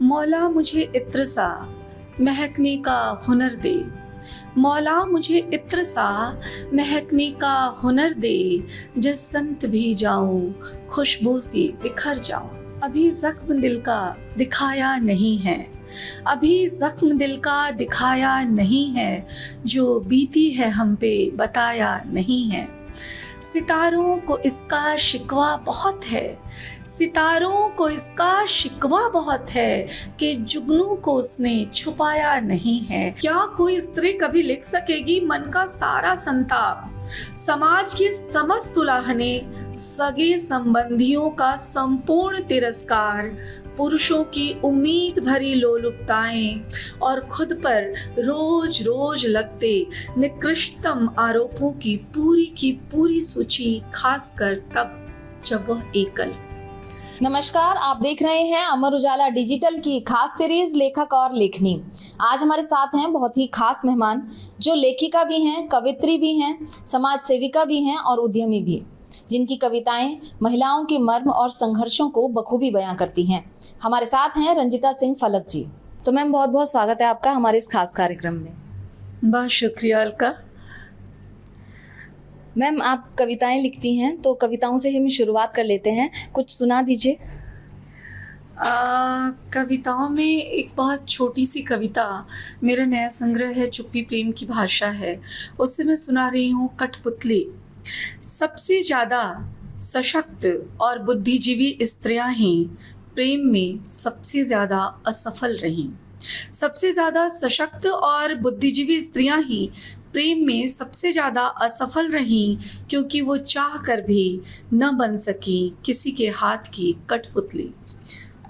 मौला मुझे इत्र सा महकने का हुनर दे, मौला मुझे इत्र सा महकने का हुनर दे, जिस संत भी जाऊं खुशबू सी बिखर जाऊं। अभी जख्म दिल का दिखाया नहीं है, अभी जख्म दिल का दिखाया नहीं है, जो बीती है हम पे बताया नहीं है। सितारों को इसका शिकवा बहुत है, सितारों को इसका शिकवा बहुत है, कि जुगनू को उसने छुपाया नहीं है। क्या कोई स्त्री कभी लिख सकेगी मन का सारा संताप, समाज के समस्त उलाहने, सगे संबंधियों का संपूर्ण तिरस्कार, पुरुषों की उम्मीद भरी लोलुपताएं और खुद पर रोज रोज लगते निकृष्टतम आरोपों की पूरी सूची, खासकर तब जब वह एकल। नमस्कार, आप देख रहे हैं अमर उजाला डिजिटल की खास सीरीज लेखक और लेखनी। आज हमारे साथ हैं बहुत ही खास मेहमान, जो लेखिका भी हैं, कवित्री भी हैं, समाज सेविका भी हैं और उद्यमी भी, जिनकी कविताएं महिलाओं के मर्म और संघर्षों को बखूबी बयां करती हैं। हमारे साथ हैं रंजिता सिंह फलक जी। तो मैम, बहुत बहुत स्वागत है आपका हमारे इस खास कार्यक्रम में। बहुत शुक्रिया अलका। मैम, आप कविताएं लिखती हैं, तो कविताओं से ही हम शुरुआत कर लेते हैं, कुछ सुना दीजिए। कविताओं में एक बहुत छोटी सी कविता, मेरा नया संग्रह है चुप्पी प्रेम की भाषा है, उससे मैं सुना रही हूँ। कठपुतली। सबसे ज़्यादा सशक्त और बुद्धिजीवी स्त्रियां ही प्रेम में सबसे ज़्यादा असफल रहीं। सबसे ज़्यादा सशक्त और बुद्धिजीवी स्त्रियां ही प्रेम में सबसे ज़्यादा असफल रहीं, क्योंकि वो चाह कर भी न बन सकी किसी के हाथ की कठपुतली।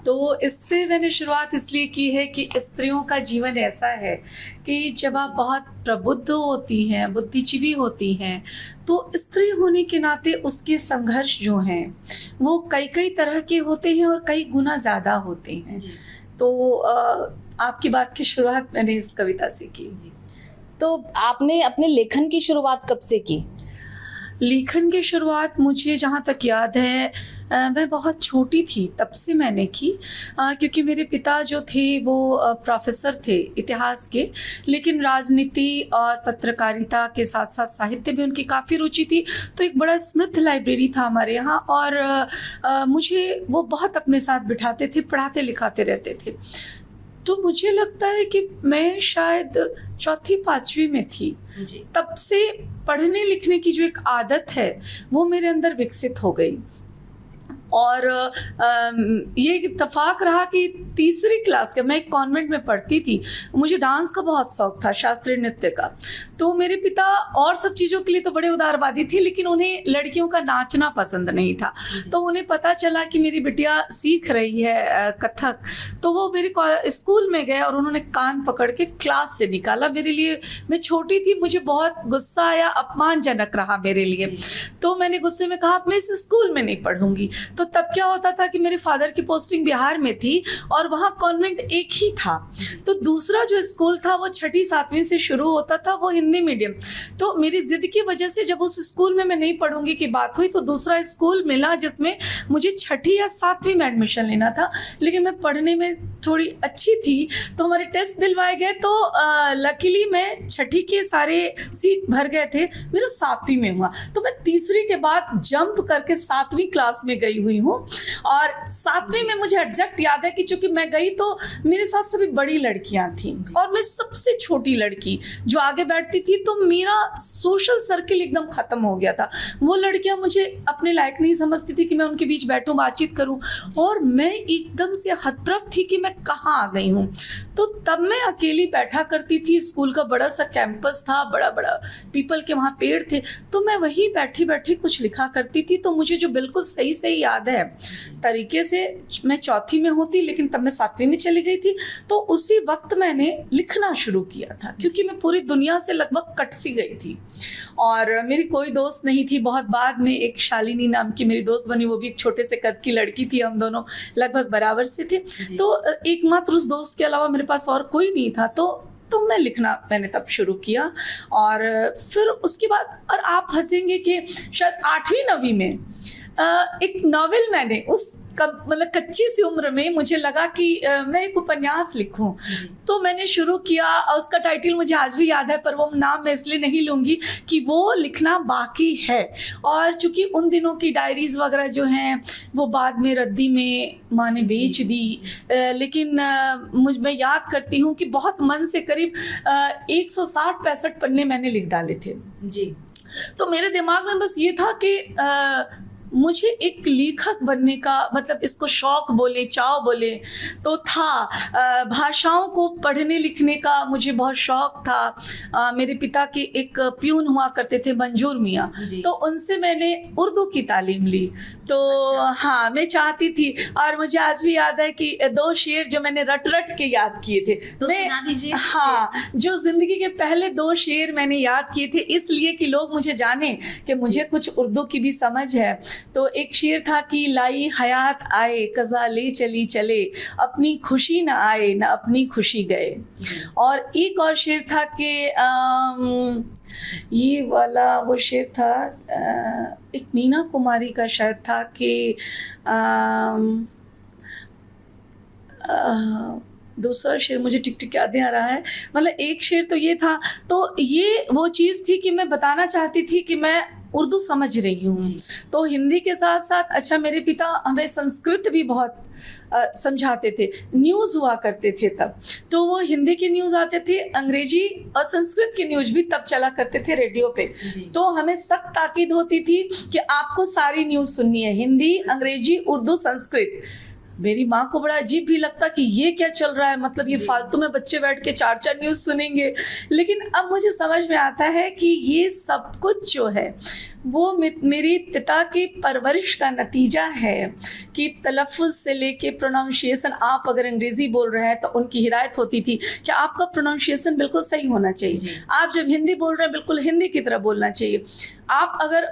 तो इससे मैंने शुरुआत इसलिए की है कि स्त्रियों का जीवन ऐसा है कि जब आप बहुत प्रबुद्ध होती हैं, बुद्धिजीवी होती हैं, तो स्त्री होने के नाते उसके संघर्ष जो हैं वो कई तरह के होते हैं और कई गुना ज़्यादा होते हैं। तो आपकी बात की शुरुआत मैंने इस कविता से की। तो आपने अपने लेखन की शुरुआत कब से की? लेखन की शुरुआत मुझे जहाँ तक याद है, मैं बहुत छोटी थी तब से मैंने की, क्योंकि मेरे पिता जो थे वो प्रोफेसर थे इतिहास के, लेकिन राजनीति और पत्रकारिता के साथ साथ साहित्य में उनकी काफ़ी रुचि थी। तो एक बड़ा समृद्ध लाइब्रेरी था हमारे यहाँ, और मुझे वो बहुत अपने साथ बिठाते थे, पढ़ाते लिखाते रहते थे। तो मुझे लगता है कि मैं शायद चौथी पांचवी में थी, तब से पढ़ने लिखने की जो एक आदत है वो मेरे अंदर विकसित हो गई। और ये इत्तेफाक रहा कि तीसरी क्लास के, मैं एक कॉन्वेंट में पढ़ती थी, मुझे डांस का बहुत शौक था, शास्त्रीय नृत्य का। तो मेरे पिता और सब चीज़ों के लिए तो बड़े उदारवादी थे, लेकिन उन्हें लड़कियों का नाचना पसंद नहीं था। तो उन्हें पता चला कि मेरी बिटिया सीख रही है कथक, तो वो मेरे स्कूल में गए और उन्होंने कान पकड़ के क्लास से निकाला मेरे लिए। मैं छोटी थी, मुझे बहुत गुस्सा आया, अपमानजनक रहा मेरे लिए। तो मैंने गुस्से में कहा मैं इस स्कूल में नहीं पढ़ूंगी। तो तब क्या होता था कि मेरे फादर की पोस्टिंग बिहार में थी और वहाँ कॉन्वेंट एक ही था। तो दूसरा जो स्कूल था वो 6ठी 7वीं से शुरू होता था, वो हिंदी मीडियम। तो मेरी जिद की वजह से जब उस स्कूल में मैं नहीं पढ़ूंगी की बात हुई, तो दूसरा स्कूल मिला जिसमें मुझे 6ठी या 7वीं में एडमिशन लेना था। लेकिन मैं पढ़ने में थोड़ी अच्छी थी, तो हमारे टेस्ट दिलवाए गए। तो लकीली मैं 6ठी के सारे सीट भर गए थे, मेरा 7वीं में हुआ। तो मैं तीसरी के बाद जंप करके 7वीं क्लास में गई हुई हूँ। और 7वीं में मुझे एग्जैक्ट याद है कि चूंकि मैं गई तो मेरे साथ सभी बड़ी लड़कियां थीं और मैं सबसे छोटी लड़की जो आगे बैठती थी। तो मेरा सोशल सर्किल एकदम खत्म हो गया था। वो लड़कियां मुझे अपने लायक नहीं समझती थी कि मैं उनके बीच बैठूं, बातचीत करूं, और मैं एकदम से हतप्रभ थी कि मैं कहाँ आ गई हूँ। तो तब मैं अकेली बैठा करती थी। स्कूल का बड़ा सा कैंपस था, बड़ा बड़ा पीपल के वहाँ पेड़ थे, तो मैं वहीं बैठी बैठी कुछ लिखा करती थी। तो मुझे जो बिल्कुल सही सही याद है तरीके से, मैं चौथी में होती, लेकिन तब मैं 7वीं में चली गई थी। तो उसी वक्त मैंने लिखना शुरू किया था, क्योंकि मैं पूरी दुनिया से लगभग कट सी गई थी और मेरी कोई दोस्त नहीं थी। बहुत बाद में एक शालिनी नाम की मेरी दोस्त बनी, वो भी एक छोटे से कद की लड़की थी, हम दोनों लगभग बराबर से थे। तो एकमात्र उस दोस्त के अलावा मेरे पास और कोई नहीं था। तो मैं लिखना मैंने तब शुरू किया। और फिर उसके बाद, और आप हंसेंगे कि शायद 8वीं 9वीं में एक नॉवेल मैंने उस मतलब कच्ची सी उम्र में मुझे लगा कि मैं एक उपन्यास लिखूं, तो मैंने शुरू किया। और उसका टाइटल मुझे आज भी याद है, पर वो नाम मैं इसलिए नहीं लूँगी कि वो लिखना बाकी है। और चूंकि उन दिनों की डायरीज वगैरह जो हैं वो बाद में रद्दी में माँ ने बेच दी, लेकिन मैं याद करती हूँ कि बहुत मन से करीब 160-65 पन्ने मैंने लिख डाले थे जी। तो मेरे दिमाग में बस ये था कि मुझे एक लेखक बनने का, मतलब इसको शौक बोले चाव बोले तो था। भाषाओं को पढ़ने लिखने का मुझे बहुत शौक था। मेरे पिता के एक प्यून हुआ करते थे मंजूर मियाँ, तो उनसे मैंने उर्दू की तालीम ली। तो हाँ, मैं चाहती थी, और मुझे आज भी याद है कि 2 शेर जो मैंने रट रट के याद किए थे, तो सुना दीजिए। हाँ, जो जिंदगी के पहले 2 शेर मैंने याद किए थे, इसलिए कि लोग मुझे जाने कि मुझे कुछ उर्दू की भी समझ है। तो एक शेर था कि लाई हयात आए कज़ा ले चली चले, अपनी खुशी न आए न अपनी खुशी गए। और एक और शेर था कि ये वाला वो शेर था, एक मीना कुमारी का शायद था कि दूसरा शेर मुझे टिक टिक याद नहीं आ रहा है। मतलब एक शेर तो ये था, तो ये वो चीज़ थी कि मैं बताना चाहती थी कि मैं उर्दू समझ रही हूँ। तो हिंदी के साथ साथ, अच्छा, मेरे पिता हमें संस्कृत भी बहुत समझाते थे। न्यूज़ हुआ करते थे तब, तो वो हिंदी के न्यूज़ आते थे, अंग्रेजी और संस्कृत के न्यूज़ भी तब चला करते थे रेडियो पे। तो हमें सख्त ताकीद होती थी कि आपको सारी न्यूज़ सुननी है, हिंदी, अंग्रेजी, उर्दू, संस्कृत। मेरी माँ को बड़ा अजीब भी लगता कि ये क्या चल रहा है, मतलब ये फालतू में बच्चे बैठ के 4-4 न्यूज़ सुनेंगे। लेकिन अब मुझे समझ में आता है कि ये सब कुछ जो है वो मेरे पिता की परवरिश का नतीजा है कि तलफ़ुज़ से लेके प्रोनाउंसिएशन, आप अगर अंग्रेज़ी बोल रहे हैं तो उनकी हिदायत होती थी कि आपका प्रोनाउंसिएशन बिल्कुल सही होना चाहिए। आप जब हिंदी बोल रहे हैं बिल्कुल हिंदी की तरह बोलना चाहिए। आप अगर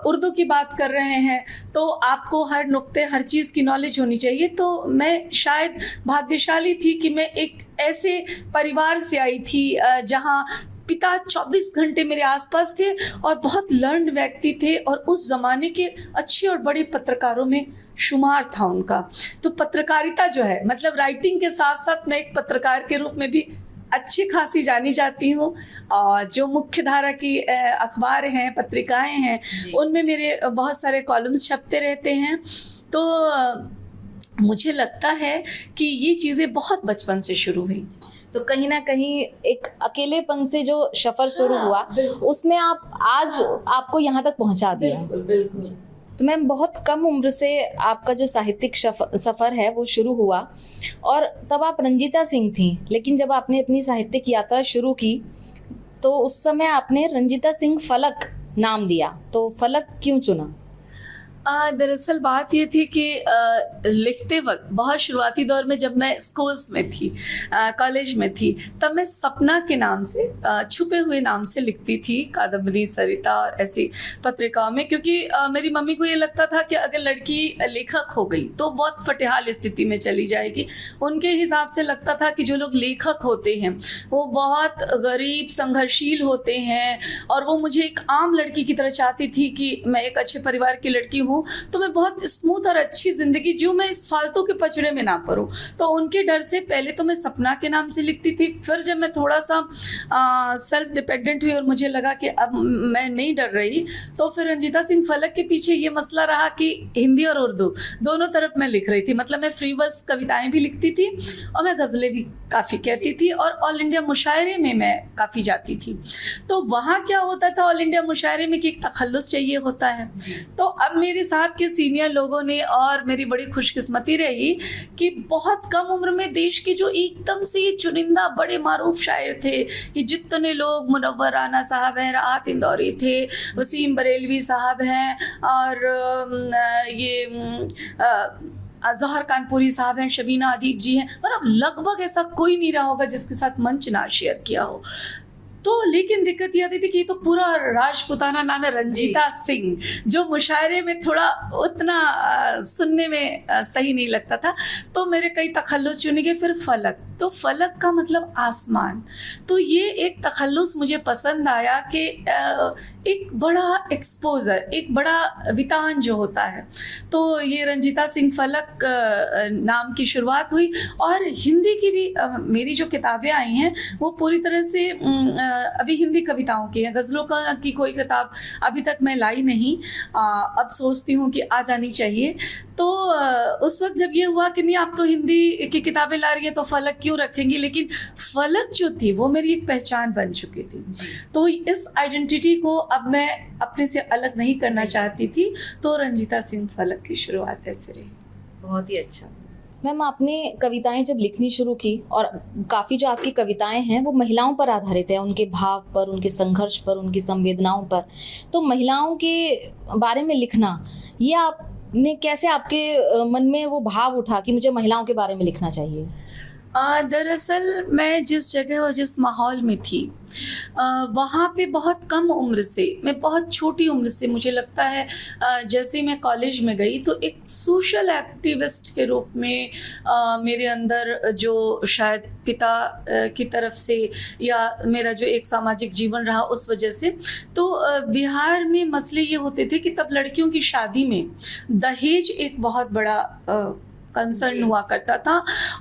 उर्दू की बात कर रहे हैं तो आपको हर नुक्ते, हर चीज़ की नॉलेज होनी चाहिए। तो मैं शायद भाग्यशाली थी कि मैं एक ऐसे परिवार से आई थी जहाँ पिता 24 घंटे मेरे आसपास थे और बहुत लर्न्ड व्यक्ति थे, और उस ज़माने के अच्छे और बड़े पत्रकारों में शुमार था उनका। तो पत्रकारिता जो है, मतलब राइटिंग के साथ साथ मैं एक पत्रकार के रूप में भी अच्छी खासी जानी जाती हूँ। और जो मुख्य धारा की अखबार हैं, पत्रिकाएं हैं, उनमें मेरे बहुत सारे कॉलम्स छपते रहते हैं। तो मुझे लगता है कि ये चीज़ें बहुत बचपन से शुरू हुई। तो कहीं ना कहीं एक अकेलेपन से जो सफर शुरू हुआ, उसमें आप आज आपको यहाँ तक पहुँचा दिया। बिल्कुल। तो मैम, बहुत कम उम्र से आपका जो साहित्यिक सफ़र है वो शुरू हुआ, और तब आप रंजीता सिंह थी। लेकिन जब आपने अपनी साहित्यिक यात्रा शुरू की तो उस समय आपने रंजीता सिंह फलक नाम दिया। तो फलक क्यों चुना? दरअसल बात ये थी कि लिखते वक्त बहुत शुरुआती दौर में जब मैं स्कूल्स में थी, कॉलेज में थी, तब मैं सपना के नाम से, छुपे हुए नाम से लिखती थी कादम्बरी, सरिता और ऐसी पत्रिकाओं में। क्योंकि मेरी मम्मी को ये लगता था कि अगर लड़की लेखक हो गई तो बहुत फटेहाल स्थिति में चली जाएगी। उनके हिसाब से लगता था कि जो लोग लेखक होते हैं वो बहुत गरीब, संघर्षशील होते हैं, और वो मुझे एक आम लड़की की तरह चाहती थी कि मैं एक अच्छे परिवार की लड़की हूँ तो मैं बहुत स्मूथ और अच्छी ज़िंदगी जीऊँ, मैं इस फालतू के पचड़े में ना परूँ। तो उनके डर से पहले तो मैं सपना के नाम से लिखती थी। फिर जब मैं थोड़ा सा सेल्फ डिपेंडेंट हुई और मुझे लगा कि अब मैं नहीं डर रही, तो फिर रंजीता सिंह फलक के पीछे ये मसला रहा कि हिंदी और उर्दू दोनों तरफ मैं लिख रही थी। मतलब मैं फ्री वर्स कविताएँ भी लिखती थी और मैं गज़लें भी काफ़ी कहती थी, और ऑल इंडिया मुशायरे में मैं काफ़ी जाती थी। तो वहाँ क्या होता था ऑल इंडिया मुशायरे में कि एक तखल्लुस चाहिए होता है। तो अब मेरे साथ के सीनियर लोगों ने, और मेरी बड़ी खुशकिस्मती रही कि बहुत कम उम्र में देश के जो एकदम से ये चुनिंदा बड़े मारूफ शायर थे, कि जितने लोग, मुनव्वर राना साहब हैं, राहत इंदौरी थे, वसीम बरेलवी साहब हैं, और ये जहर कानपुरी साहब हैं, शबीना अदीब जी हैं, मतलब लगभग ऐसा कोई नहीं रहा होगा जिसके साथ मंच ना शेयर किया हो। तो लेकिन दिक्कत ये आती थी कि ये तो पूरा राजपूताना नाम है रंजीता सिंह, जो मुशायरे में थोड़ा उतना सुनने में सही नहीं लगता था। तो मेरे कई तखल्लुस चुने गए। फिर फलक, तो फलक का मतलब आसमान, तो ये एक तखल्लुस मुझे पसंद आया कि एक बड़ा एक्सपोजर, एक बड़ा वितान जो होता है। तो ये रंजीता सिंह फलक नाम की शुरुआत हुई। और हिंदी की भी मेरी जो किताबें आई हैं वो पूरी तरह से अभी हिंदी कविताओं की हैं। गज़लों की कोई किताब अभी तक मैं लाई नहीं, अब सोचती हूँ कि आ जानी चाहिए। तो उस वक्त जब ये हुआ कि नहीं आप तो हिंदी की किताबें ला रही है तो फलक क्यों रखेंगी, लेकिन फलक जो थी वो मेरी एक पहचान बन चुकी थी। तो इस आइडेंटिटी को अब मैं अपने से अलग नहीं करना चाहती थी, तो रंजीता सिंह फलक की शुरुआत ऐसे रही। बहुत ही अच्छा। मैम, आपने कविताएं जब लिखनी शुरू की, और काफ़ी जो आपकी कविताएं हैं वो महिलाओं पर आधारित है, उनके भाव पर, उनके संघर्ष पर, उनकी संवेदनाओं पर, तो महिलाओं के बारे में लिखना, ये आपने कैसे, आपके मन में वो भाव उठा कि मुझे महिलाओं के बारे में लिखना चाहिए? दरअसल मैं जिस जगह और जिस माहौल में थी वहाँ पे बहुत कम उम्र से, मैं बहुत छोटी उम्र से, मुझे लगता है जैसे ही मैं कॉलेज में गई तो एक सोशल एक्टिविस्ट के रूप में मेरे अंदर जो शायद पिता की तरफ से या मेरा जो एक सामाजिक जीवन रहा उस वजह से, तो बिहार में मसले ये होते थे कि तब लड़कियों की शादी में दहेज एक बहुत बड़ा कंसर्न हुआ करता था।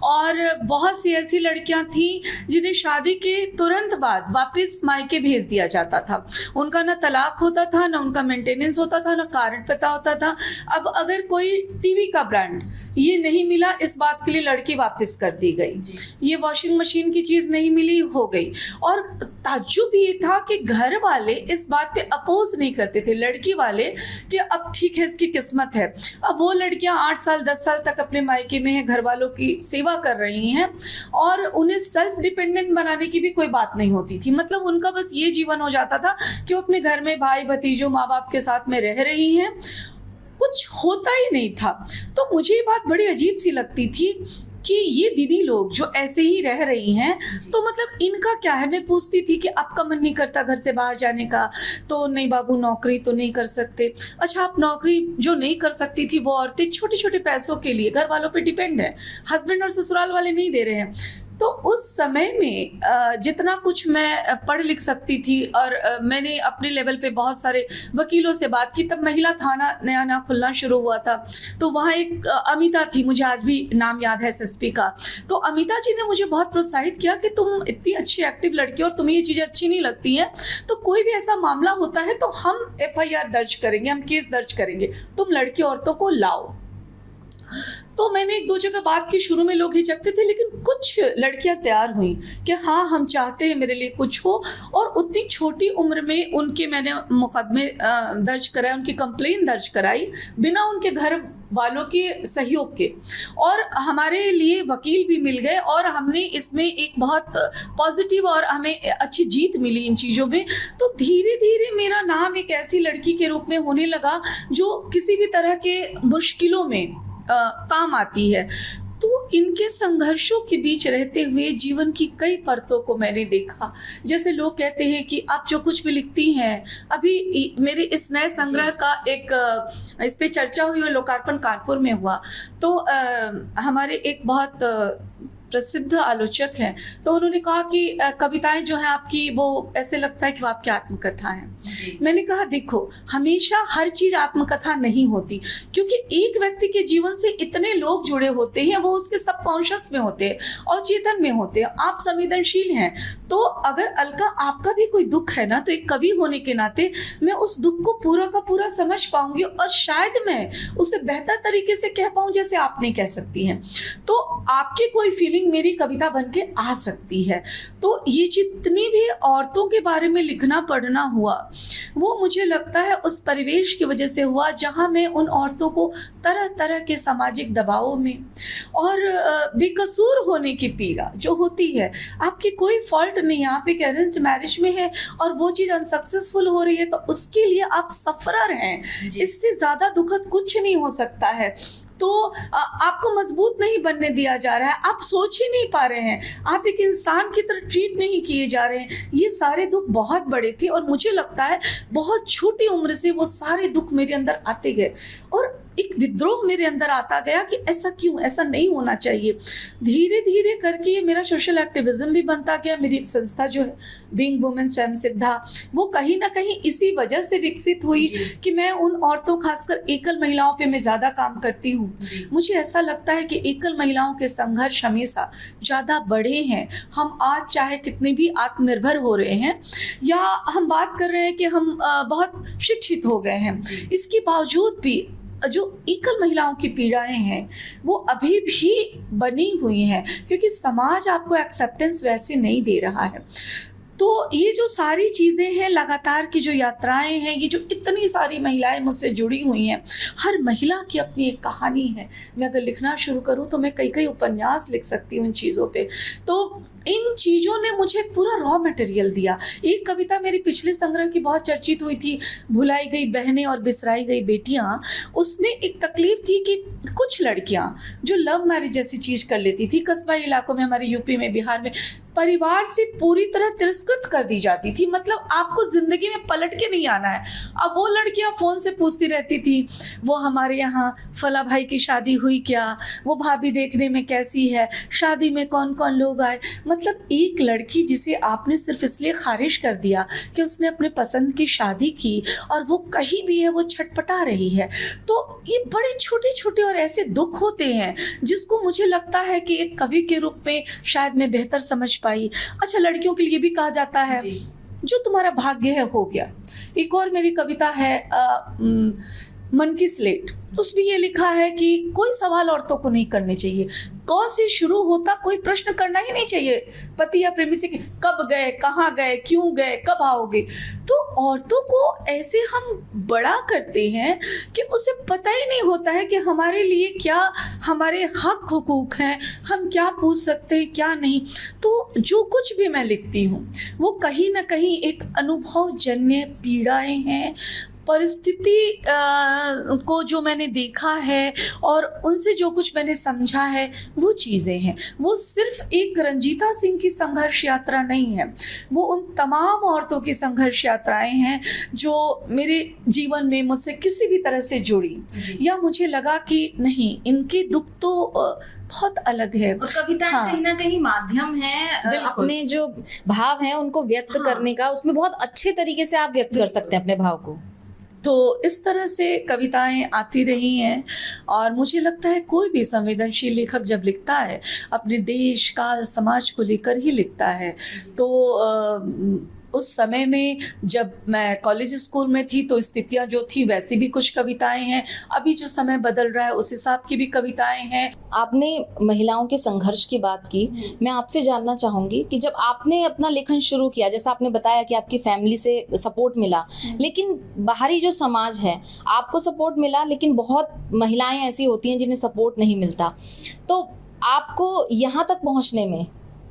और बहुत सी ऐसी लड़कियां थीं जिन्हें शादी के तुरंत बाद वापस मायके भेज दिया जाता था। उनका ना तलाक होता था, ना उनका मेंटेनेंस होता था, ना कारण पता होता था। अब अगर कोई टीवी का ब्रांड ये नहीं मिला, इस बात के लिए लड़की वापस कर दी गई। ये वॉशिंग मशीन की चीज़ नहीं मिली, हो गई। और ताज्जुब ये था कि घर वाले इस बात पे अपोज नहीं करते थे, लड़की वाले, कि अब ठीक है इसकी किस्मत है। अब वो लड़कियां 8 साल 10 साल तक अपने मायके में है, घर वालों की सेवा कर रही हैं और उन्हें सेल्फ डिपेंडेंट बनाने की भी कोई बात नहीं होती थी। मतलब उनका बस ये जीवन हो जाता था कि वो अपने घर में भाई भतीजों माँ बाप के साथ में रह रही हैं, कुछ होता ही नहीं था। तो मुझे ये बात बड़ी अजीब सी लगती थी कि ये दीदी लोग जो ऐसे ही रह रही हैं, तो मतलब इनका क्या है। मैं पूछती थी कि आपका मन नहीं करता घर से बाहर जाने का? तो नहीं बाबू, नौकरी तो नहीं कर सकते। अच्छा, आप नौकरी जो नहीं कर सकती थी वो औरतें छोटे छोटे पैसों के लिए घर वालों पे डिपेंड है, हस्बैंड और ससुराल वाले नहीं दे रहे हैं। तो उस समय में जितना कुछ मैं पढ़ लिख सकती थी, और मैंने अपने लेवल पे बहुत सारे वकीलों से बात की। तब महिला थाना नया नया खुलना शुरू हुआ था, तो वहाँ एक अमिता थी, मुझे आज भी नाम याद है एसएसपी का। तो अमिता जी ने मुझे बहुत प्रोत्साहित किया कि तुम इतनी अच्छी एक्टिव लड़की और तुम्हें ये चीज़ें अच्छी नहीं लगती हैं, तो कोई भी ऐसा मामला होता है तो हम FIR दर्ज करेंगे, हम केस दर्ज करेंगे, तुम लड़की औरतों को लाओ। तो मैंने 1-2 जगह बात की, शुरू में लोग हिचकते थे, लेकिन कुछ लड़कियां तैयार हुई कि हाँ हम चाहते हैं मेरे लिए कुछ हो। और उतनी छोटी उम्र में उनके मैंने मुकदमे दर्ज कराए, उनकी कंप्लेन दर्ज कराई बिना उनके घर वालों के सहयोग के, और हमारे लिए वकील भी मिल गए, और हमने इसमें एक बहुत पॉजिटिव और हमें अच्छी जीत मिली इन चीज़ों में। तो धीरे धीरे मेरा नाम एक ऐसी लड़की के रूप में होने लगा जो किसी भी तरह के मुश्किलों में काम आती है। तो इनके संघर्षों के बीच रहते हुए जीवन की कई परतों को मैंने देखा। जैसे लोग कहते हैं कि आप जो कुछ भी लिखती हैं, अभी मेरे इस नए संग्रह का एक इस पे चर्चा हुई और लोकार्पण कानपुर में हुआ। तो हमारे एक बहुत प्रसिद्ध आलोचक हैं, तो उन्होंने कहा कि कविताएं जो हैं आपकी, वो ऐसे लगता है कि वो आपकी आत्मकथा हैं। मैंने कहा देखो, हमेशा हर चीज आत्मकथा नहीं होती, क्योंकि एक व्यक्ति के जीवन से इतने लोग जुड़े होते हैं, वो उसके सबकॉन्शियस में होते हैं और चेतन में होते हैं। आप संवेदनशील हैं, तो अगर अलका आपका भी कोई दुख है ना, तो एक कवि होने के नाते मैं उस दुख को पूरा का पूरा समझ पाऊंगी, और शायद मैं उसे बेहतर तरीके से कह पाऊं जैसे आप नहीं कह सकती हैं। तो आपकी कोई फीलिंग मेरी कविता बन के आ सकती है। तो ये जितनी भी औरतों के बारे में लिखना पढ़ना हुआ, वो मुझे लगता है उस परिवेश की वजह से हुआ जहाँ मैं उन औरतों को तरह तरह के सामाजिक दबावों में और बेकसूर होने की पीड़ा जो होती है, आपकी कोई फॉल्ट नहीं है, आप एक अरेंज्ड मैरिज में है और वो चीज़ अनसक्सेसफुल हो रही है, तो उसके लिए आप सफरर हैं। इससे ज़्यादा दुखद कुछ नहीं हो सकता है। तो आपको मजबूत नहीं बनने दिया जा रहा है, आप सोच ही नहीं पा रहे हैं, आप एक इंसान की तरह ट्रीट नहीं किए जा रहे हैं। ये सारे दुख बहुत बड़े थे और मुझे लगता है बहुत छोटी उम्र से वो सारे दुख मेरे अंदर आते गए और एक विद्रोह मेरे अंदर आता गया कि ऐसा क्यों, ऐसा नहीं होना चाहिए। धीरे धीरे करके ये मेरा सोशल एक्टिविज्म भी बनता गया। मेरी एक संस्था जो है बीइंग वुमेन स्वयं सिद्धा, वो कहीं ना कहीं इसी वजह से विकसित हुई कि मैं उन औरतों, खासकर एकल महिलाओं पे मैं ज़्यादा काम करती हूँ। मुझे ऐसा लगता है कि एकल महिलाओं के संघर्ष हमेशा ज़्यादा बड़े हैं। हम आज चाहे कितने भी आत्मनिर्भर हो रहे हैं या हम बात कर रहे हैं कि हम बहुत शिक्षित हो गए हैं, इसके बावजूद भी जो एकल महिलाओं की पीड़ाएं हैं वो अभी भी बनी हुई हैं, क्योंकि समाज आपको एक्सेप्टेंस वैसे नहीं दे रहा है। तो ये जो सारी चीज़ें हैं, लगातार की जो यात्राएं हैं, ये जो इतनी सारी महिलाएं मुझसे जुड़ी हुई हैं, हर महिला की अपनी एक कहानी है। मैं अगर लिखना शुरू करूं तो मैं कई कई उपन्यास लिख सकती हूँ इन चीज़ों पे। तो इन चीज़ों ने मुझे एक पूरा रॉ मटेरियल दिया। एक कविता मेरी पिछले संग्रह की बहुत चर्चित हुई थी, भुलाई गई बहनें और बिसराई गई बेटियां। उसमें एक तकलीफ थी कि कुछ लड़कियां जो लव मैरिज जैसी चीज़ कर लेती थी, कस्बा इलाकों में, हमारे यूपी में, बिहार में, परिवार से पूरी तरह तिरस्कृत कर दी जाती थी। मतलब आपको ज़िंदगी में पलट के नहीं आना है। अब वो लड़कियां फ़ोन से पूछती रहती थी, वो हमारे यहाँ फला भाई की शादी हुई क्या, वो भाभी देखने में कैसी है, शादी में कौन कौन लोग आए। मतलब एक लड़की जिसे आपने सिर्फ इसलिए खारिज कर दिया कि उसने अपने पसंद की शादी की और वो कहीं भी है वो छटपटा रही है। तो ये बड़े छोटे छोटे और ऐसे दुख होते हैं जिसको मुझे लगता है कि एक कवि के रूप में शायद मैं बेहतर समझ पाई। अच्छा, लड़कियों के लिए भी कहा जाता है जो तुम्हारा भाग्य है हो गया। एक और मेरी कविता है मन की स्लेट, उसमें ये लिखा है कि कोई सवाल औरतों को नहीं करने चाहिए। कौ से शुरू होता कोई प्रश्न करना ही नहीं चाहिए पति या प्रेमी से कि कब गए, कहाँ गए, क्यों गए, कब आओगे। तो औरतों को ऐसे हम बड़ा करते हैं कि उसे पता ही नहीं होता है कि हमारे लिए क्या हमारे हक हुकूक हैं, हम क्या पूछ सकते हैं, क्या नहीं। तो जो कुछ भी मैं लिखती हूँ वो कहीं ना कहीं एक अनुभवजन्य पीड़ाएं हैं, परिस्थिति को जो मैंने देखा है और उनसे जो कुछ मैंने समझा है वो चीज़ें हैं। वो सिर्फ एक रंजीता सिंह की संघर्ष यात्रा नहीं है, वो उन तमाम औरतों की संघर्ष यात्राएं हैं जो मेरे जीवन में मुझसे किसी भी तरह से जुड़ी, या मुझे लगा कि नहीं, इनके दुख तो बहुत अलग है। और कविताएं कहीं ना कहीं माध्यम है अपने जो भाव हैं उनको व्यक्त करने का, उसमें बहुत अच्छे तरीके से आप व्यक्त कर सकते हैं अपने भाव को। तो इस तरह से कविताएं आती रही हैं और मुझे लगता है कोई भी संवेदनशील लेखक जब लिखता है अपने देश काल समाज को लेकर ही लिखता है। तो उस समय में जब मैं कॉलेज स्कूल में थी तो स्थितियां जो थी वैसी भी कुछ कविताएं हैं, अभी जो समय बदल रहा है उस हिसाब की भी कविताएं हैं। आपने महिलाओं के संघर्ष की बात की, मैं आपसे जानना चाहूंगी कि जब आपने अपना लेखन शुरू किया, जैसा आपने बताया कि आपकी फैमिली से सपोर्ट मिला, लेकिन बाहरी जो समाज है, आपको सपोर्ट मिला, लेकिन बहुत महिलाएं ऐसी होती हैं जिन्हें सपोर्ट नहीं मिलता। तो आपको यहाँ तक पहुँचने में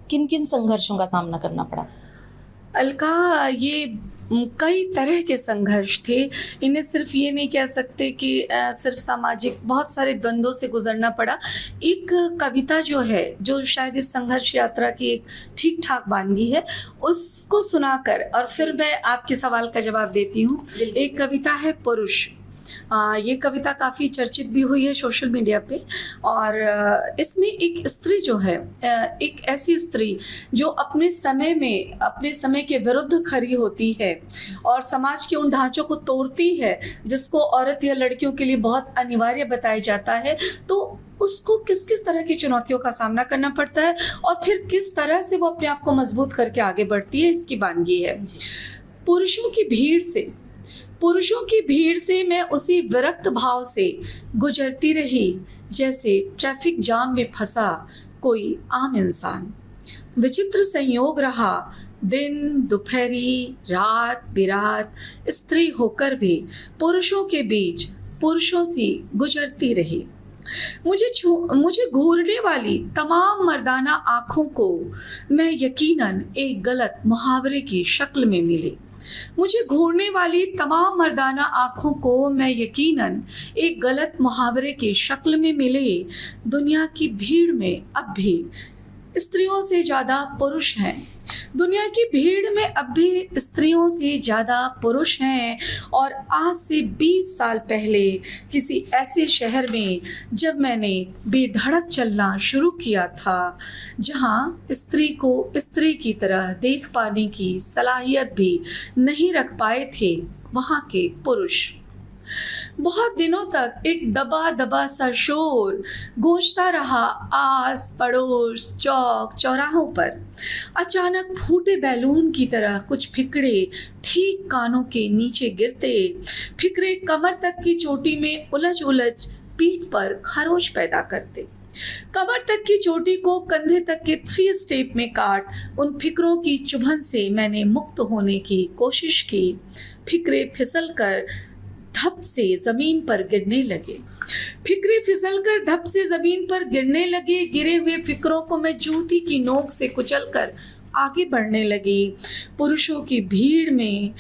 किन किन संघर्षों का सामना करना पड़ा? अलका, ये कई तरह के संघर्ष थे। इन्हें सिर्फ ये नहीं कह सकते कि सिर्फ सामाजिक, बहुत सारे द्वंद्वों से गुजरना पड़ा। एक कविता जो है, जो शायद इस संघर्ष यात्रा की एक ठीक ठाक वानगी है, उसको सुनाकर और फिर मैं आपके सवाल का जवाब देती हूँ। एक कविता है पुरुष। ये कविता काफ़ी चर्चित भी हुई है सोशल मीडिया पे, और इसमें एक स्त्री जो है, एक ऐसी स्त्री जो अपने समय में अपने समय के विरुद्ध खड़ी होती है और समाज के उन ढांचों को तोड़ती है जिसको औरत या लड़कियों के लिए बहुत अनिवार्य बताया जाता है। तो उसको किस किस तरह की चुनौतियों का सामना करना पड़ता है और फिर किस तरह से वो अपने आप को मजबूत करके आगे बढ़ती है, इसकी वानगी है। पुरुषों की भीड़ से मैं उसी विरक्त भाव से गुजरती रही जैसे ट्रैफिक जाम में फंसा कोई आम इंसान। विचित्र संयोग रहा, दिन दोपहरी रात बिरात, स्त्री होकर भी पुरुषों के बीच पुरुषों सी गुजरती रही। मुझे घूरने वाली तमाम मर्दाना आँखों को मैं यकीनन एक गलत मुहावरे की शक्ल में मिली। मुझे घूरने वाली तमाम मर्दाना आँखों को मैं यकीनन एक गलत मुहावरे की शक्ल में मिले दुनिया की भीड़ में अब भी स्त्रियों से ज़्यादा पुरुष हैं। दुनिया की भीड़ में अब भी स्त्रियों से ज़्यादा पुरुष हैं। और आज से 20 साल पहले किसी ऐसे शहर में जब मैंने बेधड़क चलना शुरू किया था जहां स्त्री को स्त्री की तरह देख पाने की सलाहियत भी नहीं रख पाए थे वहां के पुरुष, बहुत दिनों तक एक दबा दबा सा शोर गूंजता रहा आस पड़ोस चौक चौराहों पर। अचानक फूटे बैलून की तरह कुछ फिकरे ठीक कानों के नीचे गिरते, फिकरे कमर तक की चोटी में उलझ उलझ पीठ पर खरोच पैदा करते। कमर तक की चोटी को कंधे तक के 3 स्टेप में काट उन फिकरों की चुभन से मैंने मुक्त होने की कोशिश की। फिकरे फिसल कर धप से जमीन पर गिरने लगे। फिक्रे फिसलकर धप से जमीन पर गिरने लगे। गिरे हुए फिक्रों को मैं जूती की नोक से कुचलकर आगे बढ़ने लगी। पुरुषों की भीड़ में,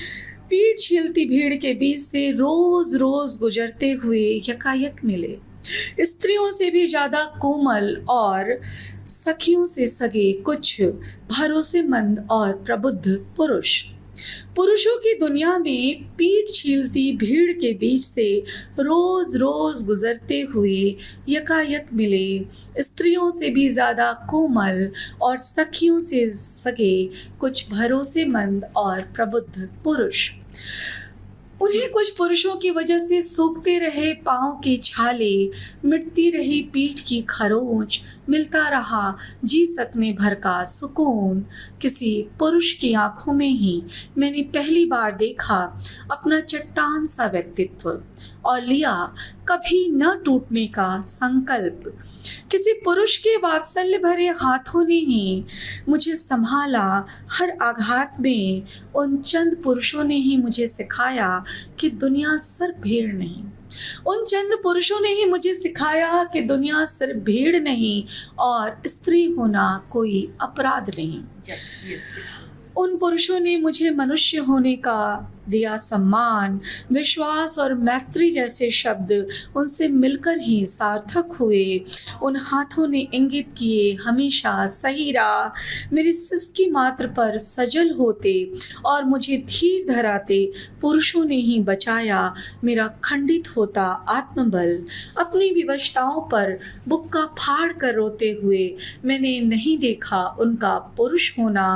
पीठ छीलती भीड़ के बीच से रोज रोज गुजरते हुए यकायक मिले स्त्रियों से भी ज्यादा कोमल और सखियों से सगे कुछ भरोसेमंद और प्रबुद्ध पुरुष। पुरुषों की दुनिया में पीठ छीलती भीड़ के बीच से रोज रोज गुजरते हुए यकायक मिले स्त्रियों से भी ज्यादा कोमल और सखियों से सगे कुछ भरोसेमंद और प्रबुद्ध पुरुष। उन्हें कुछ पुरुषों की वजह से सूखते रहे पाँव के छाले, मिटती रही पीठ की खरोंच, मिलता रहा जी सकने भर का सुकून। किसी पुरुष की आंखों में ही मैंने पहली बार देखा अपना चट्टान सा व्यक्तित्व और लिया कभी न टूटने का संकल्प। किसी पुरुष के वात्सल्य भरे हाथों ने ही मुझे संभाला। हर आघात में उन चंद पुरुषों ने ही मुझे सिखाया कि दुनिया सिर्फ भीड़ नहीं। उन चंद पुरुषों ने ही मुझे सिखाया कि दुनिया सिर्फ भीड़ नहीं और स्त्री होना कोई अपराध नहीं। उन पुरुषों ने मुझे मनुष्य होने का दिया सम्मान, विश्वास और मैत्री जैसे शब्द उनसे मिलकर ही सार्थक हुए। उन हाथों ने इंगित किए हमेशा सही राह मेरी सिसकी मात्र पर सजल होते और मुझे धीर धराते पुरुषों ने ही बचाया मेरा खंडित होता आत्मबल। अपनी विवशताओं पर बुक्का फाड़ कर रोते हुए मैंने नहीं देखा उनका पुरुष होना।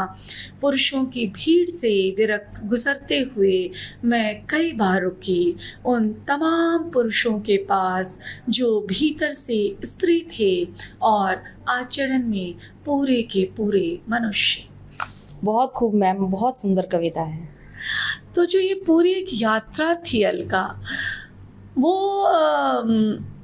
पुरुषों की भीड़ से विरक्त गुजरते हुए मैं कई बार रुकी उन तमाम पुरुषों के पास जो भीतर से स्त्री थे और आचरण में पूरे के पूरे मनुष्य। बहुत खूब मैम, बहुत सुंदर कविता है। तो जो ये पूरी एक यात्रा थी अलका, वो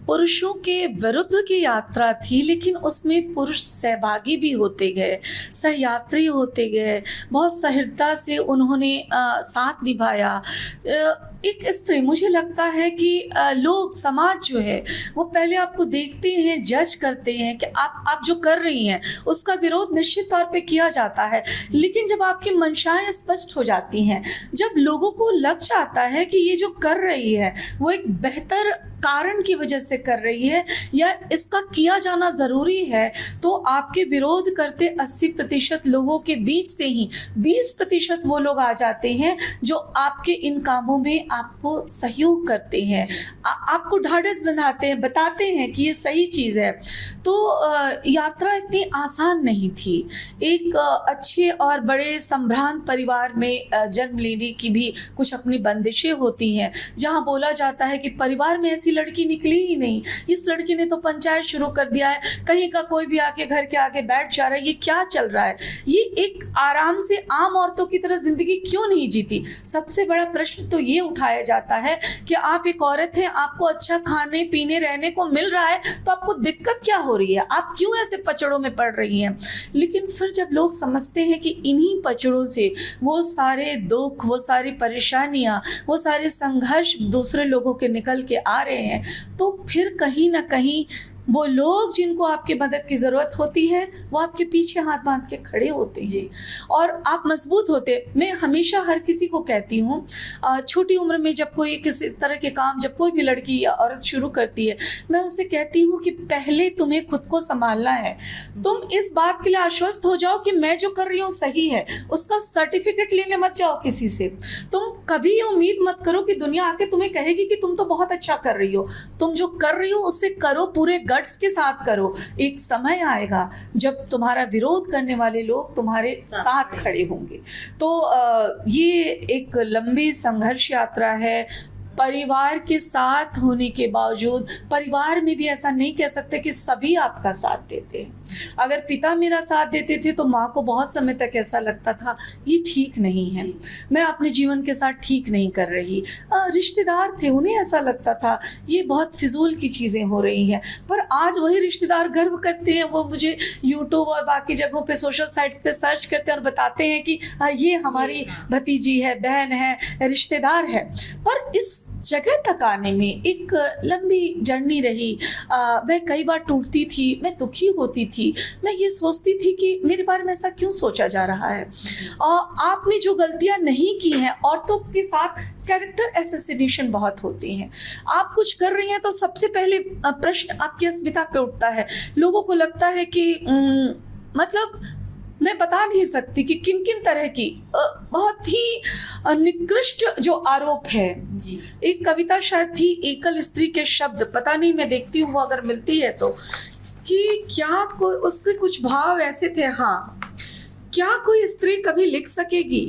पुरुषों के विरुद्ध की यात्रा थी, लेकिन उसमें पुरुष सहभागी भी होते गए, सहयात्री होते गए। बहुत सहृदयता से उन्होंने साथ निभाया। एक स्त्री, मुझे लगता है कि लोग, समाज जो है वो पहले आपको देखते हैं, जज करते हैं कि आप जो कर रही हैं उसका विरोध निश्चित तौर पे किया जाता है। लेकिन जब आपकी मंशाएं स्पष्ट हो जाती हैं, जब लोगों को लग जाता है कि ये जो कर रही है वो एक बेहतर कारण की वजह से कर रही है या इसका किया जाना ज़रूरी है, तो आपके विरोध करते 80% लोगों के बीच से ही 20% वो लोग आ जाते हैं जो आपके इन कामों में आपको सहयोग करते हैं, आपको ढाढ़स बंधाते हैं, बताते हैं कि ये सही चीज़ है। तो यात्रा इतनी आसान नहीं थी। एक अच्छे और बड़े संभ्रांत परिवार में जन्म लेने की भी कुछ अपनी बंदिशें होती हैं, जहाँ बोला जाता है कि परिवार में ऐसी लड़की निकली ही नहीं, इस लड़की ने तो पंचायत शुरू कर दिया है, कहीं का कोई भी आके घर के आगे बैठ जा रहा है, ये क्या चल रहा है, ये एक आराम से आम औरतों की तरह जिंदगी क्यों नहीं जीती। सबसे बड़ा प्रश्न तो ये उठाया जाता है कि आप एक औरत हैं, आपको अच्छा खाने पीने रहने को मिल रहा है, तो आपको दिक्कत क्या हो रही है, आप क्यों ऐसे पचड़ों में पड़ रही हैं। लेकिन फिर जब लोग समझते हैं कि इन्हीं पचड़ों से वो सारे दुख, वो सारी परेशानियाँ, वो सारे संघर्ष दूसरे लोगों के निकल के आ रहे हैं, तो फिर कहीं ना कहीं वो लोग जिनको आपकी मदद की ज़रूरत होती है वो आपके पीछे हाथ बांध के खड़े होते हैं और आप मजबूत होते। मैं हमेशा हर किसी को कहती हूँ, छोटी उम्र में जब कोई किसी तरह के काम, जब कोई भी लड़की या औरत शुरू करती है, मैं उनसे कहती हूँ कि पहले तुम्हें खुद को संभालना है। तुम इस बात के लिए आश्वस्त हो जाओ कि मैं जो कर रही हूँ सही है, उसका सर्टिफिकेट लेने मत जाओ किसी से। तुम कभी ये उम्मीद मत करो कि दुनिया आके तुम्हें कहेगी कि तुम तो बहुत अच्छा कर रही हो। तुम जो कर रही हो उसे करो, पूरे गट्स के साथ करो। एक समय आएगा जब तुम्हारा विरोध करने वाले लोग तुम्हारे साथ खड़े होंगे। तो ये एक लंबी संघर्ष यात्रा है। परिवार के साथ होने के बावजूद, परिवार में भी ऐसा नहीं कह सकते कि सभी आपका साथ देते हैं। अगर पिता मेरा साथ देते थे तो माँ को बहुत समय तक ऐसा लगता था ये ठीक नहीं है, मैं अपने जीवन के साथ ठीक नहीं कर रही। रिश्तेदार थे, उन्हें ऐसा लगता था ये बहुत फिजूल की चीज़ें हो रही हैं। पर आज वही रिश्तेदार गर्व करते हैं, वो मुझे यूट्यूब और बाकी जगहों पे, सोशल साइट्स पे सर्च करते हैं और बताते हैं कि ये हमारी भतीजी है, बहन है, रिश्तेदार है। पर इस जगह तक आने में एक लंबी जर्नी रही। मैं कई बार टूटती थी, मैं दुखी होती थी, मैं ये सोचती थी कि मेरे बारे में ऐसा क्यों सोचा जा रहा है। आपने जो गलतियां नहीं की हैं, औरतों के साथ कैरेक्टर एसेसिनेशन बहुत होते हैं। आप कुछ कर रही हैं तो सबसे पहले प्रश्न आपकी अस्मिता पे उठता है। लोगों को लगता है कि मतलब मैं बता नहीं सकती कि किन किन तरह की बहुत ही निकृष्ट जो आरोप है जी। एक कविता शायद थी, एकल स्त्री के शब्द, पता नहीं, मैं देखती हूँ वो अगर मिलती है तो, कि क्या कोई, उसके कुछ भाव ऐसे थे, हाँ, क्या कोई स्त्री कभी लिख सकेगी,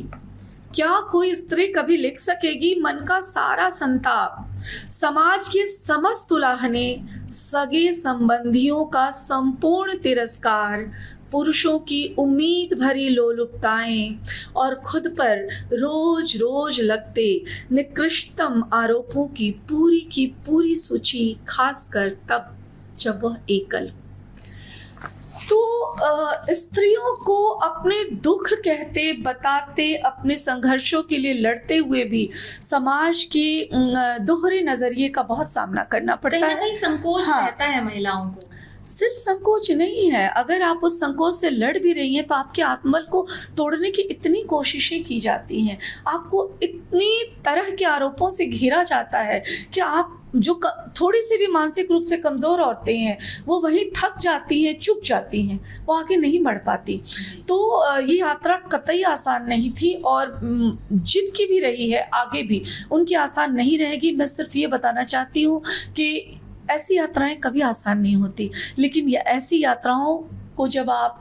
क्या कोई स्त्री कभी लिख सकेगी मन का सारा संताप, समाज के समस्त उलाहने, सगे संबंधियों का संपूर्ण तिरस्कार, पुरुषों की उम्मीद भरी लोलुपताएं और खुद पर रोज रोज लगते निकृष्टतम आरोपों की पूरी सूची, खासकर तब जब वह एकल। तो स्त्रियों को अपने दुख कहते, बताते, अपने संघर्षों के लिए लड़ते हुए भी समाज के दोहरे नजरिए का बहुत सामना करना पड़ता है। कहीं संकोच रहता है महिलाओं को। सिर्फ संकोच नहीं है, अगर आप उस संकोच से लड़ भी रही हैं तो आपके आत्मबल को तोड़ने की इतनी कोशिशें की जाती हैं, आपको इतनी तरह के आरोपों से घेरा जाता है कि आप जो थोड़ी सी भी मानसिक रूप से कमज़ोर औरतें हैं वो वहीं थक जाती हैं, चुप जाती हैं, वो आगे नहीं बढ़ पाती। तो ये यात्रा कतई आसान नहीं थी और जिनकी भी रही है आगे भी उनकी आसान नहीं रहेगी। मैं सिर्फ ये बताना चाहती हूँ कि ऐसी यात्राएं कभी आसान नहीं होती, लेकिन ये ऐसी यात्राओं को जब आप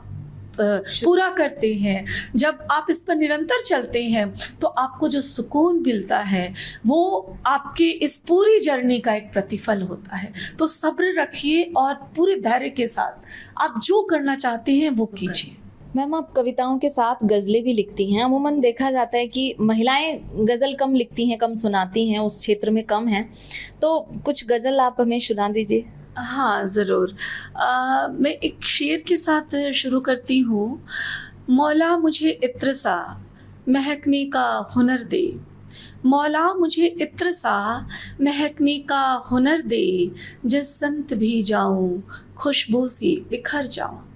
पूरा करते हैं, जब आप इस पर निरंतर चलते हैं, तो आपको जो सुकून मिलता है वो आपके इस पूरी जर्नी का एक प्रतिफल होता है। तो सब्र रखिए और पूरे धैर्य के साथ आप जो करना चाहते हैं वो कीजिए। मैम, आप कविताओं के साथ गज़लें भी लिखती हैं। अमूमन देखा जाता है कि महिलाएं गज़ल कम लिखती हैं, कम सुनाती हैं, उस क्षेत्र में कम हैं, तो कुछ गज़ल आप हमें सुना दीजिए। हाँ ज़रूर। मैं एक शेर के साथ शुरू करती हूँ। मौला मुझे इत्र सा महकने का हुनर दे, मौला मुझे इत्र सा महकने का हुनर दे, जिस संत भी जाऊँ खुशबू सी बिखर जाऊँ।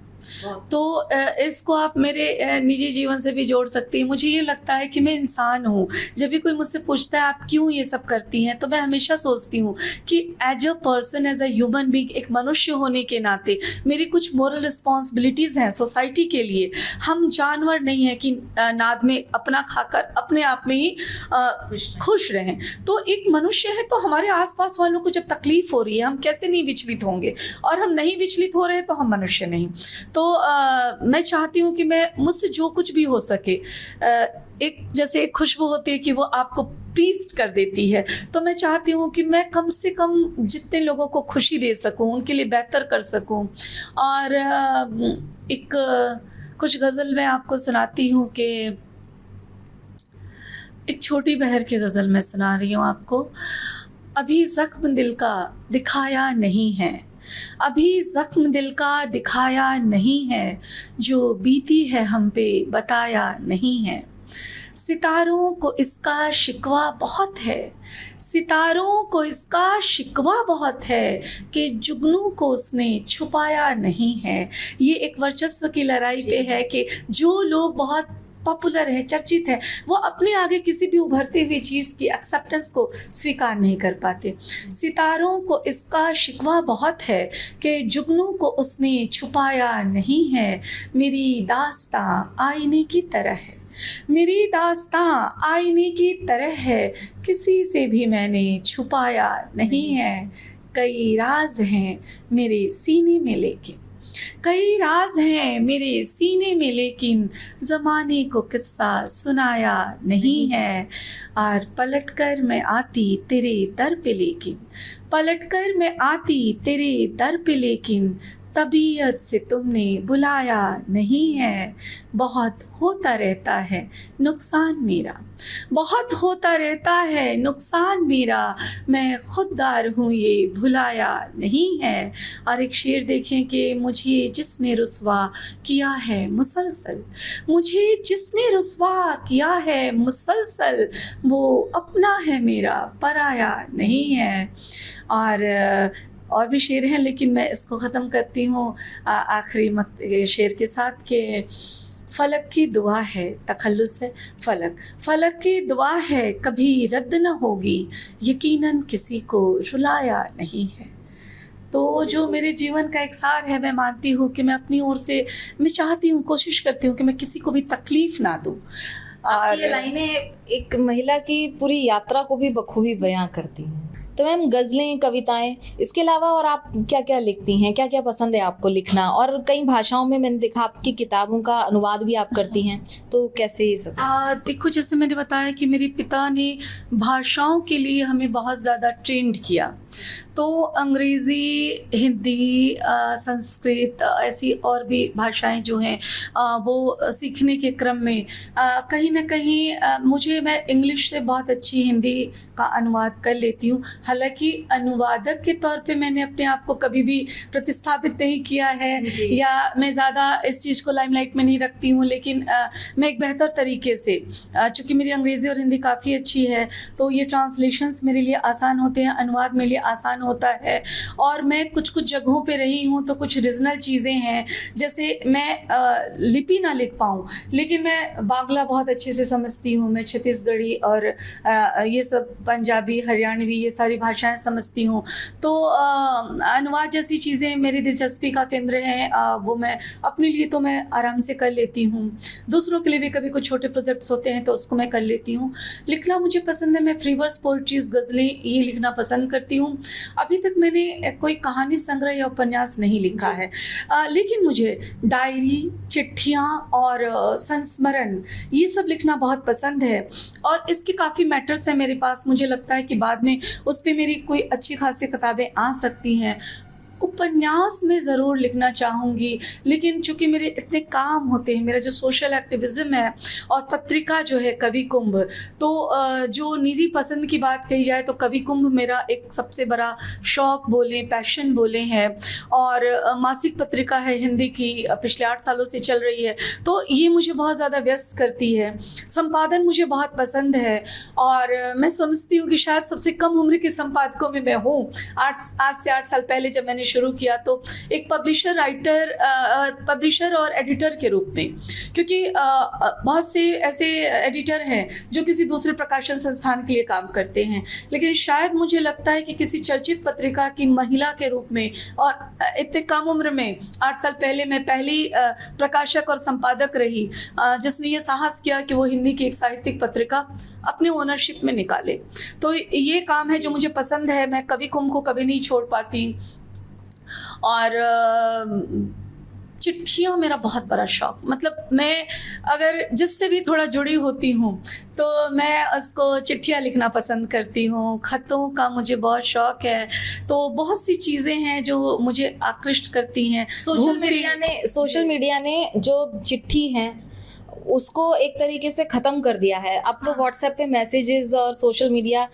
तो इसको आप मेरे निजी जीवन से भी जोड़ सकती हैं। मुझे ये लगता है कि मैं इंसान हूँ। जब भी कोई मुझसे पूछता है आप क्यों ये सब करती हैं, तो मैं हमेशा सोचती हूँ कि as a person, as a human being, एक मनुष्य होने के नाते मेरी कुछ मोरल रिस्पॉन्सिबिलिटीज़ हैं सोसाइटी के लिए। हम जानवर नहीं हैं कि नाद में अपना खाकर अपने आप में ही खुश रहें। तो एक मनुष्य है, तो हमारे आसपास वालों को जब तकलीफ़ हो रही है हम कैसे नहीं विचलित होंगे, और हम नहीं विचलित हो रहे तो हम मनुष्य नहीं। तो मैं चाहती हूँ कि मैं मुझसे जो कुछ भी हो सके, एक जैसे एक खुशबू होती है कि वो आपको पीस कर देती है, तो मैं चाहती हूँ कि मैं कम से कम जितने लोगों को खुशी दे सकूँ उनके लिए बेहतर कर सकूँ। और एक कुछ गज़ल मैं आपको सुनाती हूँ कि एक छोटी बहर की गज़ल मैं सुना रही हूँ आपको। अभी ज़ख्म दिल का दिखाया नहीं है, अभी ज़ख्म दिल का दिखाया नहीं है, जो बीती है हम पे बताया नहीं है। सितारों को इसका शिकवा बहुत है, सितारों को इसका शिकवा बहुत है कि जुगनू को उसने छुपाया नहीं है। ये एक वर्चस्व की लड़ाई पे है कि जो लोग बहुत पॉपुलर है, चर्चित है, वो अपने आगे किसी भी उभरती हुई चीज़ की एक्सेप्टेंस को स्वीकार नहीं कर पाते। सितारों को इसका शिकवा बहुत है कि जुगनू को उसने छुपाया नहीं है। मेरी दास्तां आईने की तरह है, मेरी दास्तां आईने की तरह है, किसी से भी मैंने छुपाया नहीं है। कई राज हैं मेरे सीने में लेकिन, कई राज हैं मेरे सीने में लेकिन, ज़माने को किस्सा सुनाया नहीं है। और पलटकर मैं आती तेरे दर पे लेकिन, पलटकर मैं आती तेरे दर पे लेकिन, तबीयत से तुमने बुलाया नहीं है। बहुत होता रहता है नुकसान मेरा, बहुत होता रहता है नुकसान मेरा, मैं खुददार हूँ ये भुलाया नहीं है। और एक शेर देखें कि मुझे जिसने रुसवा किया है मुसलसल, मुझे जिसने रुसवा किया है मुसलसल, वो अपना है मेरा पराया नहीं है। और भी शेर हैं, लेकिन मैं इसको ख़त्म करती हूँ आखिरी शेर के साथ कि फलक की दुआ है, तखल्लुस है फलक, फलक की दुआ है कभी रद्द न होगी, यकीनन किसी को रुलाया नहीं है। तो जो मेरे जीवन का एक सार है, मैं मानती हूँ कि मैं अपनी ओर से मैं चाहती हूँ, कोशिश करती हूँ कि मैं किसी को भी तकलीफ़ ना दूँ। और ये लाइनें एक महिला की पूरी यात्रा को भी बखूबी बयां करती हैं। तो मैम गज़लें, कविताएं, इसके अलावा और आप क्या क्या लिखती हैं, क्या क्या पसंद है आपको लिखना? और कई भाषाओं में मैंने देखा आपकी किताबों का अनुवाद भी आप करती हैं, तो कैसे ये सब? देखो, जैसे मैंने बताया कि मेरे पिता ने भाषाओं के लिए हमें बहुत ज़्यादा ट्रेंड किया, तो अंग्रेज़ी, हिंदी, संस्कृत, ऐसी और भी भाषाएं जो हैं वो सीखने के क्रम में कहीं ना कहीं मैं इंग्लिश से बहुत अच्छी हिंदी का अनुवाद कर लेती हूँ। हालांकि अनुवादक के तौर पे मैंने अपने आप को कभी भी प्रतिस्थापित नहीं किया है या मैं ज़्यादा इस चीज़ को लाइमलाइट में नहीं रखती हूँ, लेकिन मैं एक बेहतर तरीके से, चूँकि मेरी अंग्रेज़ी और हिंदी काफ़ी अच्छी है, तो ये ट्रांसलेशंस मेरे लिए आसान होते हैं, अनुवाद मेरे लिए आसान होता है। और मैं कुछ कुछ जगहों पे रही हूँ, तो कुछ रीजनल चीज़ें हैं, जैसे मैं लिपि ना लिख पाऊँ, लेकिन मैं बांग्ला बहुत अच्छे से समझती हूँ, मैं छत्तीसगढ़ी और ये सब पंजाबी, हरियाणवी, ये सारी भाषाएं समझती हूँ। तो अनुवाद जैसी चीज़ें मेरी दिलचस्पी का केंद्र हैं, वो मैं अपने लिए तो मैं आराम से कर लेती हूँ। दूसरों के लिए भी कभी कुछ छोटे प्रोजेक्ट्स होते हैं तो उसको मैं कर लेती हूँ। लिखना मुझे पसंद है, मैं फ्री वर्स, पोइट्रीज, गज़लें ये लिखना पसंद करती हूँ। अभी तक मैंने कोई कहानी संग्रह या उपन्यास नहीं लिखा है, लेकिन मुझे डायरी, चिट्ठियाँ और संस्मरण ये सब लिखना बहुत पसंद है। और इसके काफ़ी मैटर्स हैं मेरे पास, मुझे लगता है कि बाद में उस पर मेरी कोई अच्छी खासी किताबें आ सकती हैं। उपन्यास में ज़रूर लिखना चाहूँगी, लेकिन चूँकि मेरे इतने काम होते हैं, मेरा जो सोशल एक्टिविज़म है और पत्रिका जो है कवि कुंभ, तो जो निजी पसंद की बात कही जाए तो कवि कुंभ मेरा एक सबसे बड़ा शौक़ बोलें, पैशन बोलें है। और मासिक पत्रिका है हिंदी की, पिछले 8 सालों से चल रही है, तो ये मुझे बहुत ज़्यादा व्यस्त करती है। संपादन मुझे बहुत पसंद है और मैं समझती हूँ कि शायद सबसे कम उम्र के संपादकों में मैं हूँ। आज से 8 साल पहले जब मैंने शुरू किया तो एक पब्लिशर और एडिटर के रूप में, क्योंकि बहुत से ऐसे एडिटर हैं जो किसी दूसरे प्रकाशन संस्थान के लिए काम करते हैं, लेकिन शायद मुझे लगता है कि किसी चर्चित पत्रिका की महिला के रूप में और इतने कम उम्र में 8 साल पहले मैं पहली प्रकाशक और संपादक रही जिसने ये साहस किया कि वो हिंदी की एक साहित्यिक पत्रिका अपने ओनरशिप में निकाले। तो ये काम है जो मुझे पसंद है, मैं कवि कुंभ को कभी नहीं छोड़ पाती। और चिट्ठियाँ मेरा बहुत बड़ा शौक़, मतलब मैं अगर जिससे भी थोड़ा जुड़ी होती हूँ तो मैं उसको चिट्ठियाँ लिखना पसंद करती हूँ। खतों का मुझे बहुत शौक़ है, तो बहुत सी चीज़ें हैं जो मुझे आकृष्ट करती हैं। सोशल मीडिया ने जो चिट्ठी हैं उसको एक तरीके से ख़त्म कर दिया है। अब तो व्हाट्सएप पे मैसेजेस और सोशल मीडिया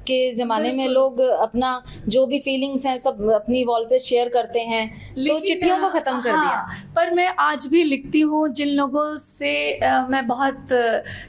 के ज़माने में बिल्कुल। लोग अपना जो भी फीलिंग्स हैं सब अपनी वॉल पे शेयर करते हैं, तो लेकिन, चिट्ठियों को ख़त्म कर दिया। हाँ, पर मैं आज भी लिखती हूँ जिन लोगों से मैं बहुत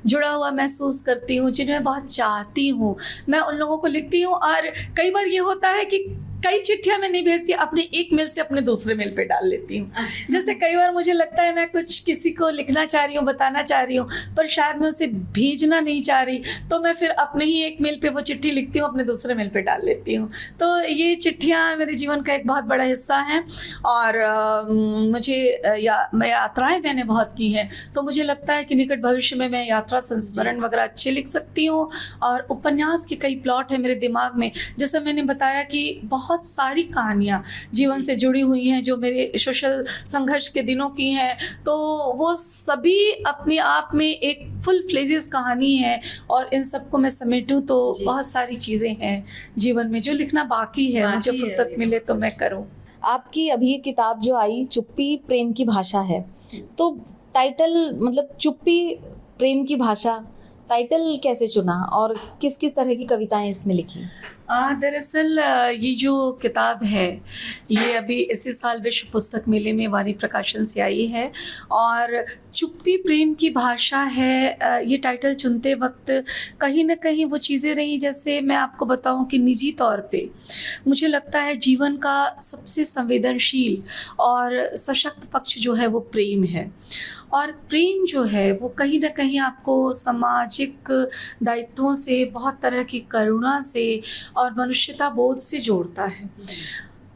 जुड़ा हुआ महसूस करती हूँ, जिन्हें बहुत चाहती हूँ, मैं उन लोगों को लिखती हूँ। और कई बार ये होता है कि कई चिट्ठियाँ मैं नहीं भेजती, अपने एक मेल से अपने दूसरे मेल पे डाल लेती हूँ। जैसे कई बार मुझे लगता है मैं कुछ किसी को लिखना चाह रही हूँ, बताना चाह रही हूँ, पर शायद मैं उसे भेजना नहीं चाह रही, तो मैं फिर अपने ही एक मेल पे वो चिट्ठी लिखती हूँ, अपने दूसरे मेल पे डाल लेती हूँ। तो ये चिट्ठियाँ मेरे जीवन का एक बहुत बड़ा हिस्सा हैं। और यात्राएं मैंने बहुत की हैं, तो मुझे लगता है कि निकट भविष्य में मैं यात्रा संस्मरण वगैरह अच्छे लिख सकती हूँ। और उपन्यास के कई प्लॉट हैं मेरे दिमाग में, जैसे मैंने बताया कि बहुत सारी कहानियाँ जीवन से जुड़ी हुई हैं जो मेरे सोशल संघर्ष के दिनों की हैं, तो वो सभी अपने आप में एक फुल फ्लेजेस कहानी है। और इन सबको मैं समेटूं तो बहुत सारी चीज़ें हैं जीवन में जो लिखना बाकी है, मुझे फुर्सत मिले तो मैं करूं। आपकी अभी एक किताब जो आई चुप्पी प्रेम की भाषा है, तो टाइटल मतलब चुप्पी प्रेम की भाषा, टाइटल कैसे चुना और किस किस तरह की कविताएं इसमें लिखी? दरअसल ये जो किताब है ये अभी इसी साल विश्व पुस्तक मेले में वाणी प्रकाशन से आई है। और चुप्पी प्रेम की भाषा है, ये टाइटल चुनते वक्त कहीं ना कहीं वो चीज़ें रहीं, जैसे मैं आपको बताऊं कि निजी तौर पे मुझे लगता है जीवन का सबसे संवेदनशील और सशक्त पक्ष जो है वो प्रेम है। और प्रेम जो है वो कहीं ना कहीं आपको सामाजिक दायित्वों से, बहुत तरह की करुणा से और मनुष्यता बोध से जोड़ता है।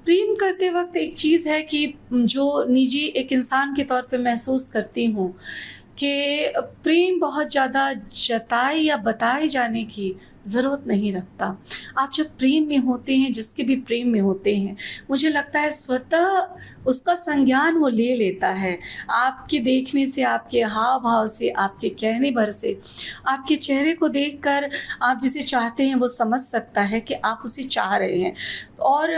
प्रेम करते वक्त एक चीज़ है कि जो निजी एक इंसान के तौर पे महसूस करती हूँ कि प्रेम बहुत ज़्यादा जताए या बताए जाने की ज़रूरत नहीं रखता। आप जब प्रेम में होते हैं, जिसके भी प्रेम में होते हैं, मुझे लगता है स्वतः उसका संज्ञान वो ले लेता है। आपके देखने से, आपके हाव भाव से, आपके कहने भर से, आपके चेहरे को देखकर आप जिसे चाहते हैं वो समझ सकता है कि आप उसे चाह रहे हैं। और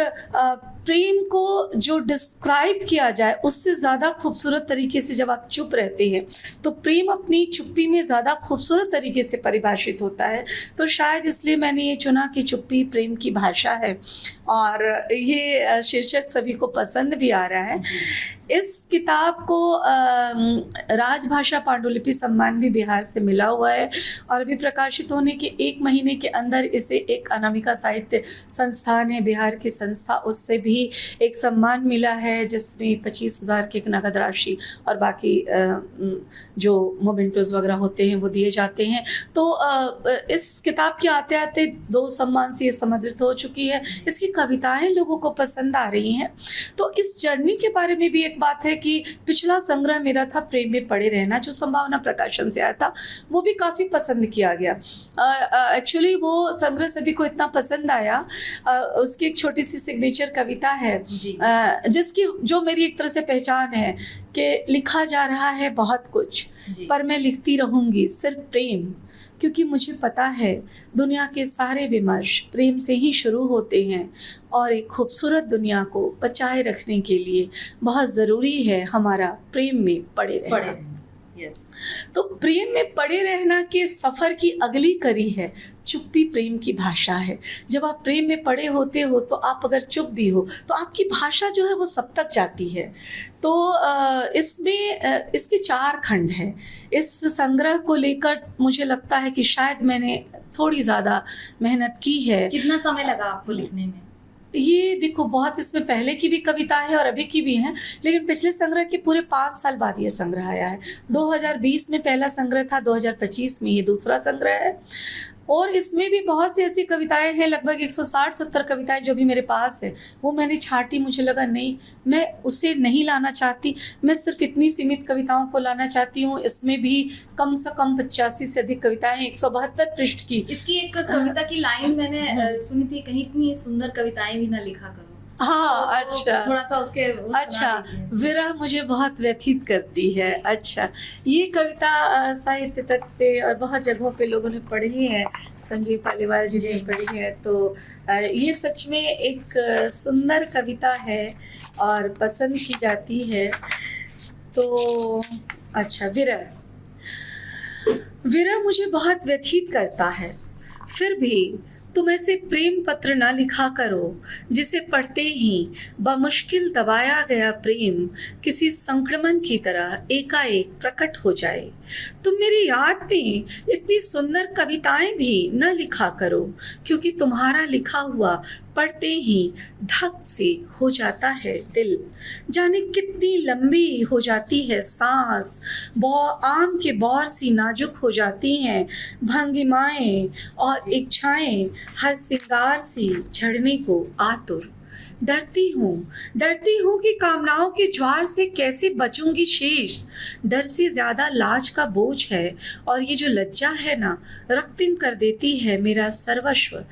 प्रेम को जो डिस्क्राइब किया जाए उससे ज़्यादा खूबसूरत तरीके से जब आप चुप रहते हैं तो प्रेम अपनी चुप्पी में ज़्यादा खूबसूरत तरीके से परिभाषित होता है। तो शायद इसलिए मैंने ये चुना कि चुप्पी प्रेम की भाषा है, और ये शीर्षक सभी को पसंद भी आ रहा है। इस किताब को राजभाषा पांडुलिपि सम्मान भी बिहार से मिला हुआ है, और अभी प्रकाशित होने के 1 महीने के अंदर इसे एक अनामिका साहित्य संस्थान है बिहार की संस्था, उससे भी एक सम्मान मिला है, जिसमें 25,000 की एक नगद राशि और बाकी जो मोमेंटोज वगैरह होते हैं वो दिए जाते हैं। तो इस किताब के आते आते 2 सम्मान से ये समृद्ध हो चुकी है। इसकी कविताएं लोगों को पसंद आ रही हैं। तो इस जर्नी के बारे में भी एक बात है कि पिछला संग्रह मेरा था प्रेम में पड़े रहना, जो संभावना प्रकाशन से आया था, वो भी काफ़ी पसंद किया गया। एक्चुअली वो संग्रह सभी को इतना पसंद आया, उसकी एक छोटी सी सिग्नेचर कविता है जिसकी जो मेरी एक तरह से पहचान है कि लिखा जा रहा है बहुत कुछ, पर मैं लिखती रहूँगी सिर्फ प्रेम, क्योंकि मुझे पता है दुनिया के सारे विमर्श प्रेम से ही शुरू होते हैं, और एक खूबसूरत दुनिया को बचाए रखने के लिए बहुत ज़रूरी है हमारा प्रेम में पड़े रहना। Yes. तो प्रेम में पड़े रहना के सफ़र की अगली कड़ी है चुप्पी प्रेम की भाषा है। जब आप प्रेम में पड़े होते हो तो आप अगर चुप भी हो तो आपकी भाषा जो है वो सब तक जाती है। तो इसमें इसके 4 खंड हैं। इस संग्रह को लेकर मुझे लगता है कि शायद मैंने थोड़ी ज़्यादा मेहनत की है। कितना समय लगा आपको लिखने में? ये देखो, बहुत इसमें पहले की भी कविता है और अभी की भी हैं, लेकिन पिछले संग्रह के पूरे 5 साल बाद ये संग्रह आया है। 2020 में पहला संग्रह था, 2025 में ये दूसरा संग्रह है। और इसमें भी बहुत सी ऐसी कविताएं हैं, लगभग 160-70 कविताएं जो भी मेरे पास है, वो मैंने छांटी। मुझे लगा नहीं, मैं उसे नहीं लाना चाहती, मैं सिर्फ इतनी सीमित कविताओं को लाना चाहती हूँ। इसमें भी कम से कम 85 से अधिक कविताएं हैं, 172 पृष्ठ की। इसकी एक कविता की लाइन मैंने सुनी थी, कहीं इतनी सुंदर कविताएं भी ना लिखा करो। हाँ, अच्छा, थोड़ा सा उसके अच्छा, विरह मुझे बहुत व्यथित करती है। अच्छा, ये कविता साहित्य तक पे और बहुत जगहों पे लोगों ने पढ़ी है, संजीव पालीवाल जी ने पढ़ी है। तो ये सच में एक सुंदर कविता है और पसंद की जाती है। तो अच्छा, विरह मुझे बहुत व्यथित करता है, फिर भी तुम ऐसे प्रेम पत्र ना लिखा करो जिसे पढ़ते ही बमुश्किल दबाया गया प्रेम किसी संक्रमण की तरह एकाएक प्रकट हो जाए। तुम मेरी याद में इतनी सुंदर कविताएं भी न लिखा करो, क्योंकि तुम्हारा लिखा हुआ पढ़ते ही धक से हो जाता है दिल। जाने कितनी लंबी हो जाती है सांस, आम के बौर सी नाजुक हो जाती हैं भंगिमाएं और इच्छाएं हर सिंगार सी झड़ने को आतुर। डरती हूँ कि कामनाओं के ज्वार से कैसे बचूंगी शेष। डर से ज्यादा लाज का बोझ है, और ये जो लज्जा है ना, रक्तिम कर देती है मेरा सर्वस्व।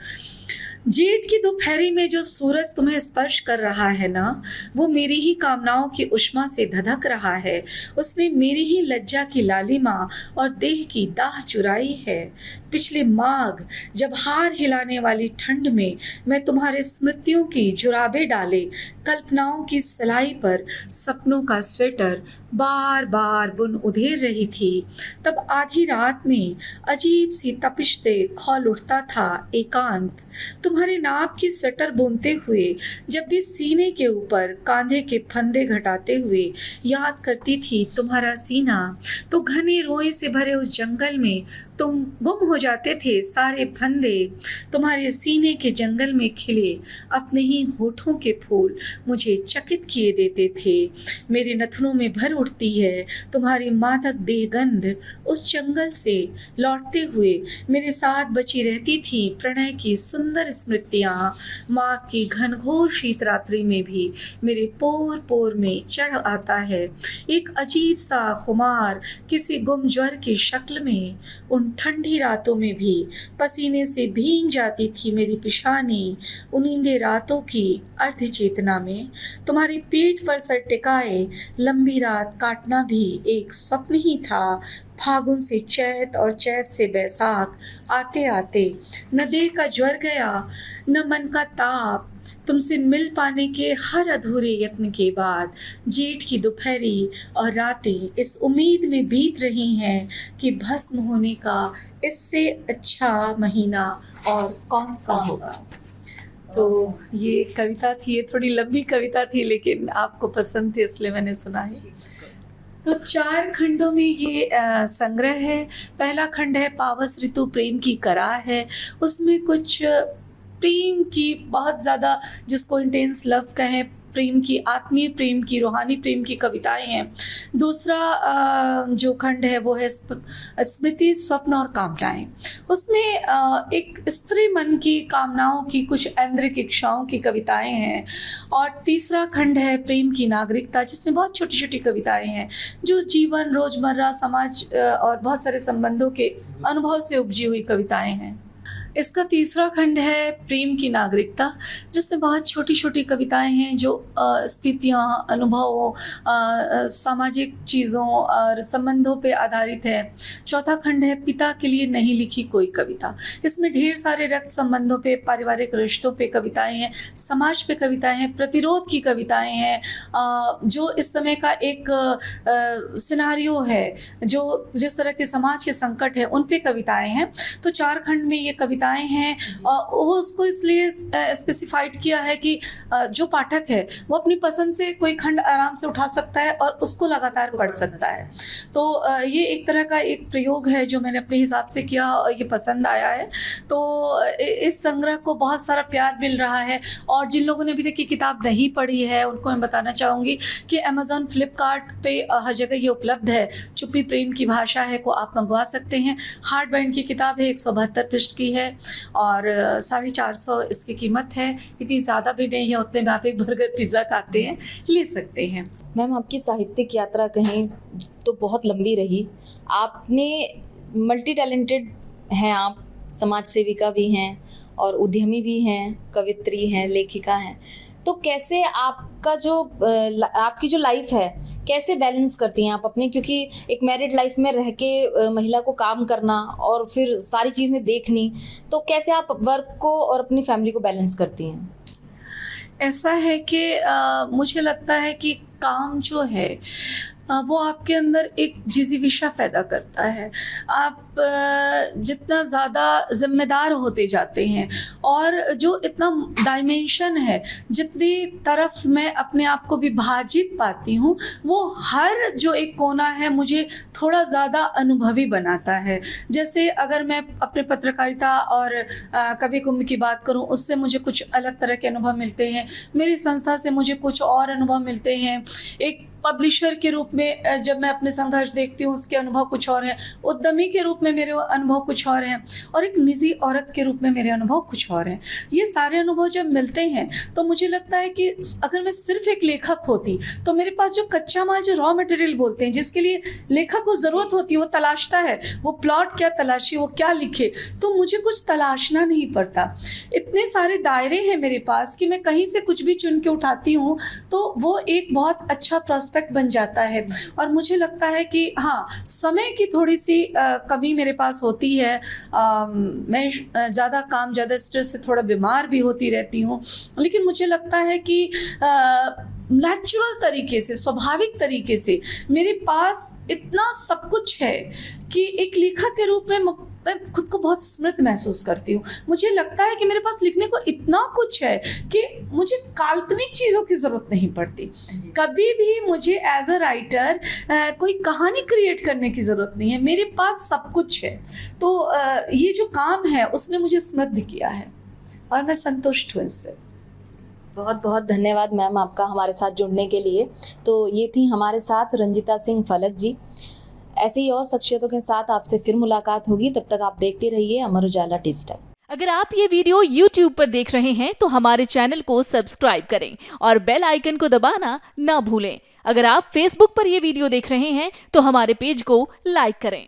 जेठ की दोपहरी में जो सूरज तुम्हें स्पर्श कर रहा है ना, वो मेरी ही कामनाओं की उष्मा से धधक रहा है। उसने मेरी ही लज्जा की लालिमा और देह की दाह चुराई है। पिछले माघ जब हार हिलाने वाली ठंड में मैं तुम्हारे स्मृतियों की जुराबे डाले कल्पनाओं की सिलाई पर सपनों का स्वेटर बार बार बुन उधेर रही थी, तब आधी रात में अजीब सी तपिश से खौल उठता था एकांत। तुम्हारे नाप की स्वेटर बुनते हुए जब भी सीने के ऊपर कांधे के फंदे घटाते हुए याद करती थी तुम्हारा सीना, तो घने रोए से भरे उस जंगल में तुम गुम हो जाते थे। सारे फंदे तुम्हारे सीने के जंगल में खिले अपने ही होठों के फूल मुझे चकित किए देते थे। मेरे नथनों में भर उठती है तुम्हारी मादक देहगंध। उस जंगल से लौटते हुए मेरे साथ बची रहती थी प्रणय की सुंदर स्मृतियाँ। माँ की घनघोर शीत रात्रि में भी मेरे पोर पोर में चढ़ आता है एक अजीब सा खुमार किसी गुम ज्वर की शक्ल में। उन ठंडी रातों में भी पसीने से भीग जाती थी मेरी पिशानी। उनींदे रातों की अर्ध चेतना में तुम्हारी पीठ पर सर टिकाए लंबी रात काटना भी एक स्वप्न ही था। फागुन से चैत और चैत से बैसाख आते आते न देह का ज्वर गया न मन का ताप। तुमसे मिल पाने के हर अधूरे यत्न के बाद जेठ की दोपहरी और रातें इस उम्मीद में बीत रही हैं कि भस्म होने का इससे अच्छा महीना और कौन सा होगा। तो ये कविता थी, ये थोड़ी लंबी कविता थी लेकिन आपको पसंद थी इसलिए मैंने सुना है। तो 4 खंडों में ये संग्रह है। पहला खंड है पावस ऋतु प्रेम की कराह है। उसमें कुछ प्रेम की बहुत ज़्यादा, जिसको इंटेंस लव कहें, प्रेम की, आत्मीय प्रेम की, रूहानी प्रेम की कविताएं हैं। दूसरा जो खंड है वो है स्मृति, स्वप्न और कामनाएं। उसमें एक स्त्री मन की कामनाओं की, कुछ ऐन्द्रिक इच्छाओं की कविताएं हैं। और तीसरा खंड है प्रेम की नागरिकता, जिसमें बहुत छोटी छोटी कविताएं हैं जो जीवन, रोजमर्रा, समाज और बहुत सारे संबंधों के अनुभव से उपजी हुई कविताएं हैं। इसका तीसरा खंड है प्रेम की नागरिकता, जिसमें बहुत छोटी छोटी कविताएं हैं जो स्थितियाँ, अनुभवों, सामाजिक चीज़ों और संबंधों पे आधारित है। चौथा खंड है पिता के लिए नहीं लिखी कोई कविता। इसमें ढेर सारे रक्त संबंधों पे, पारिवारिक रिश्तों पे कविताएं हैं, समाज पे कविताएं हैं, प्रतिरोध की कविताएं हैं, जो इस समय का एक सिनारियो है, जो जिस तरह के समाज के संकट है उन पे कविताएं हैं। तो 4 खंड में ये कविताएं हैं। वो उसको इसलिए स्पेसिफाइड किया है कि जो पाठक है वो अपनी पसंद से कोई खंड आराम से उठा सकता है और उसको लगातार पढ़ सकता है। तो ये एक तरह का एक प्रयोग है जो मैंने अपने हिसाब से किया और ये पसंद आया है। तो इस संग्रह को बहुत सारा प्यार मिल रहा है। और जिन लोगों ने अभी तक ये किताब नहीं पढ़ी है उनको मैं बताना चाहूँगी कि अमेज़ॉन, फ्लिपकार्ट पे हर जगह ये उपलब्ध है। चुप्पी प्रेम की भाषा है को आप मंगवा सकते हैं। हार्ड बाइंड की किताब है, 172 पृष्ठ की है और 450 इसकी कीमत है। इतनी ज़्यादा भी नहीं है, उतने में आप एक बर्गर पिज़्ज़ा खाते हैं, ले सकते हैं। मैम, आपकी साहित्यिक यात्रा कहें तो बहुत लंबी रही। आपने मल्टी टैलेंटेड हैं, आप समाज सेविका भी हैं और उद्यमी भी हैं, कवित्री हैं, लेखिका हैं। तो कैसे आपका जो आपकी जो लाइफ है कैसे बैलेंस करती हैं आप अपने, क्योंकि एक मैरिड लाइफ में रह के महिला को काम करना और फिर सारी चीज़ें देखनी, तो कैसे आप वर्क को और अपनी फैमिली को बैलेंस करती हैं? ऐसा है कि मुझे लगता है कि काम जो है वो आपके अंदर एक जिजीविशा पैदा करता है। आप जितना ज़्यादा जिम्मेदार होते जाते हैं और जो इतना डायमेंशन है, जितनी तरफ मैं अपने आप को विभाजित पाती हूँ, वो हर जो एक कोना है मुझे थोड़ा ज़्यादा अनुभवी बनाता है। जैसे अगर मैं अपने पत्रकारिता और कवि कुंभ की बात करूं, उससे मुझे कुछ अलग तरह के अनुभव मिलते हैं। मेरी संस्था से मुझे कुछ और अनुभव मिलते हैं। एक पब्लिशर के रूप में जब मैं अपने संघर्ष देखती हूँ, उसके अनुभव कुछ और हैं। उद्यमी के रूप में मेरे अनुभव कुछ और हैं और एक निजी औरत के रूप में मेरे अनुभव कुछ और हैं। ये सारे अनुभव जब मिलते हैं तो मुझे लगता है कि अगर मैं सिर्फ एक लेखक होती तो मेरे पास जो कच्चा माल, जो रॉ मटेरियल बोलते हैं, जिसके लिए लेखक को ज़रूरत होती है, वो तलाशता है, वो प्लॉट क्या तलाशी, वो क्या लिखे, तो मुझे कुछ तलाशना नहीं पड़ता। इतने सारे दायरे हैं मेरे पास कि मैं कहीं से कुछ भी चुन के उठाती हूँ तो वो एक बहुत अच्छा प्रोस्पेक्ट बन जाता है। और मुझे लगता है कि हाँ, समय की थोड़ी सी कमी मेरे पास होती है। मैं ज़्यादा काम, ज़्यादा स्ट्रेस से थोड़ा बीमार भी होती रहती हूँ, लेकिन मुझे लगता है कि नेचुरल तरीके से, स्वाभाविक तरीके से मेरे पास इतना सब कुछ है कि एक लेखक के रूप में मैं खुद को बहुत समृद्ध महसूस करती हूँ। मुझे लगता है कि मेरे पास लिखने को इतना कुछ है कि मुझे काल्पनिक चीज़ों की ज़रूरत नहीं पड़ती। कभी भी मुझे एज अ राइटर कोई कहानी क्रिएट करने की ज़रूरत नहीं है। मेरे पास सब कुछ है। तो ये जो काम है उसने मुझे समृद्ध किया है और मैं संतुष्ट हूँ इससे। बहुत बहुत धन्यवाद मैम आपका हमारे साथ जुड़ने के लिए। तो ये थी हमारे साथ रंजिता सिंह फलक जी। ऐसे ही और शख्सियतों के साथ आपसे फिर मुलाकात होगी। तब तक आप देखते रहिए अमर उजाला डिजिटल। अगर आप ये वीडियो YouTube पर देख रहे हैं तो हमारे चैनल को सब्सक्राइब करें और बेल आइकन को दबाना ना भूलें। अगर आप Facebook पर ये वीडियो देख रहे हैं तो हमारे पेज को लाइक करें।